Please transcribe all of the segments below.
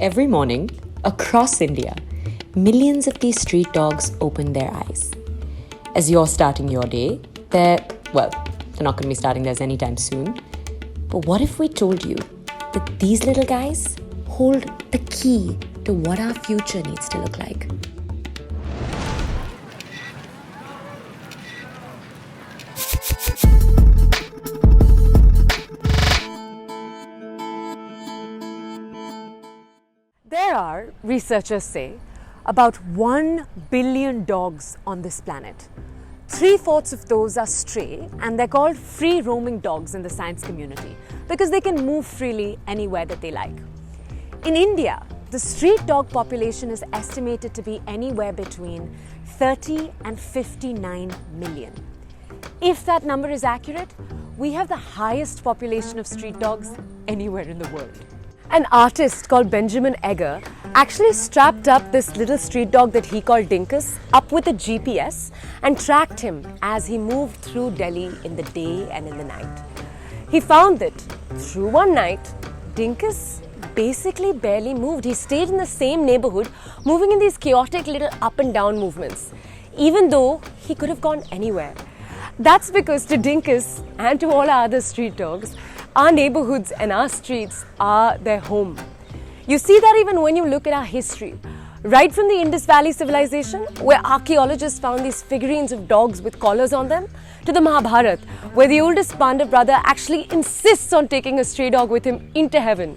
Every morning, across India, millions of these street dogs open their eyes. As you're starting your day, they're not going to be starting theirs anytime soon. But what if we told you that these little guys hold the key to what our future needs to look like? There are, researchers say, about 1 billion dogs on this planet. 3/4 of those are stray, and they're called free-roaming dogs in the science community because they can move freely anywhere that they like. In India, the street dog population is estimated to be anywhere between 30 and 59 million. If that number is accurate, we have the highest population of street dogs anywhere in the world. An artist called Benjamin Egger actually strapped up this little street dog that he called Dinkus up with a GPS and tracked him as he moved through Delhi in the day and in the night. He found that through one night, Dinkus basically barely moved. He stayed in the same neighborhood, moving in these chaotic little up and down movements, even though he could have gone anywhere. That's because to Dinkus and to all our other street dogs, our neighborhoods and our streets are their home. You see that even when you look at our history. Right from the Indus Valley civilization, where archaeologists found these figurines of dogs with collars on them, to the Mahabharata, where the oldest Pandav brother actually insists on taking a stray dog with him into heaven.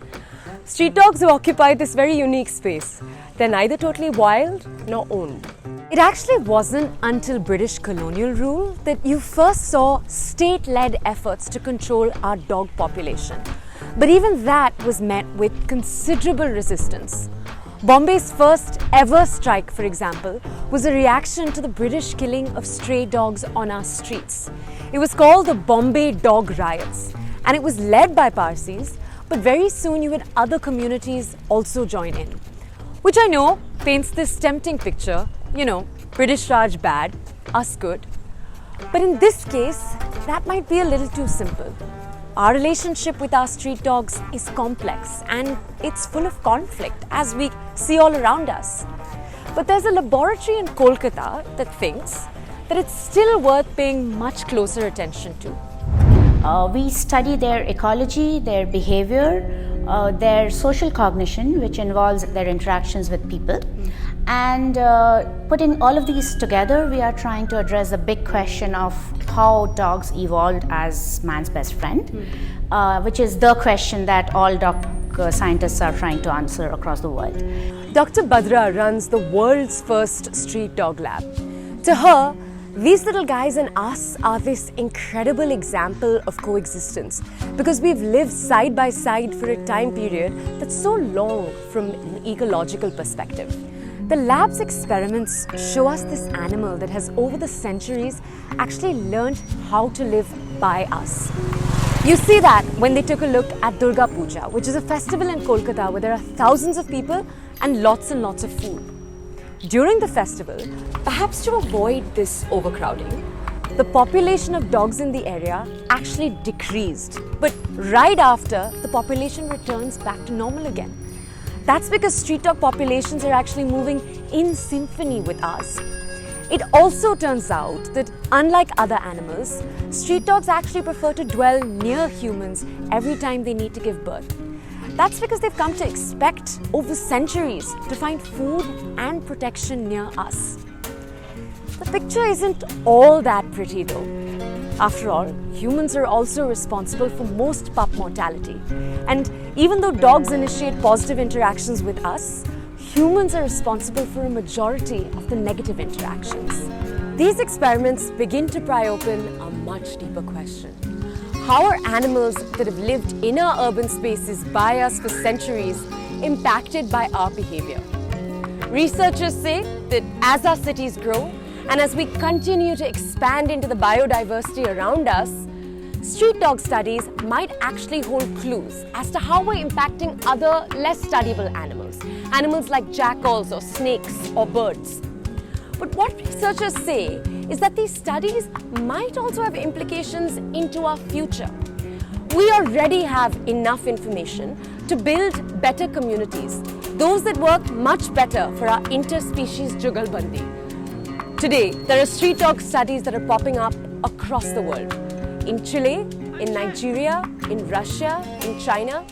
Street dogs have occupied this very unique space. They're neither totally wild nor owned. It actually wasn't until British colonial rule that you first saw state-led efforts to control our dog population. But even that was met with considerable resistance. Bombay's first ever strike, for example, was a reaction to the British killing of stray dogs on our streets. It was called the Bombay Dog Riots, and it was led by Parsis, but very soon you had other communities also join in. Which I know paints this tempting picture, British Raj bad, us good. But in this case, that might be a little too simple. Our relationship with our street dogs is complex and it's full of conflict, as we see all around us. But there's a laboratory in Kolkata that thinks that it's still worth paying much closer attention to. We study their ecology, their behavior, their social cognition, which involves their interactions with people. And putting all of these together, we are trying to address the big question of how dogs evolved as man's best friend, which is the question that all dog scientists are trying to answer across the world. Dr. Badra runs the world's first street dog lab. To her, these little guys and us are this incredible example of coexistence because we've lived side by side for a time period that's so long from an ecological perspective. The lab's experiments show us this animal that has over the centuries actually learned how to live by us. You see that when they took a look at Durga Puja, which is a festival in Kolkata where there are thousands of people and lots of food. During the festival, perhaps to avoid this overcrowding, the population of dogs in the area actually decreased. But right after, the population returns back to normal again. That's because street dog populations are actually moving in symphony with ours. It also turns out that unlike other animals, street dogs actually prefer to dwell near humans every time they need to give birth. That's because they've come to expect over centuries to find food and protection near us. The picture isn't all that pretty though. After all, humans are also responsible for most pup mortality. And even though dogs initiate positive interactions with us, humans are responsible for a majority of the negative interactions. These experiments begin to pry open a much deeper question. How are animals that have lived in our urban spaces by us for centuries impacted by our behavior? Researchers say that as our cities grow and as we continue to expand into the biodiversity around us, street dog studies might actually hold clues as to how we're impacting other less studyable animals like jackals or snakes or birds. But what researchers say is that these studies might also have implications into our future. we already have enough information to build better communities, those that work much better for our interspecies jugalbandi. Today, there are street dog studies that are popping up across the world. In Chile, in Nigeria, in Russia, in China.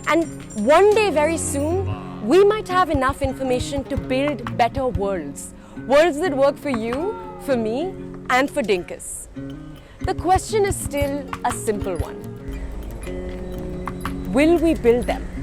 And one day very soon, we might have enough information to build better worlds. Worlds that work for you, for me, and for Dinkus. The question is still a simple one. Will we build them?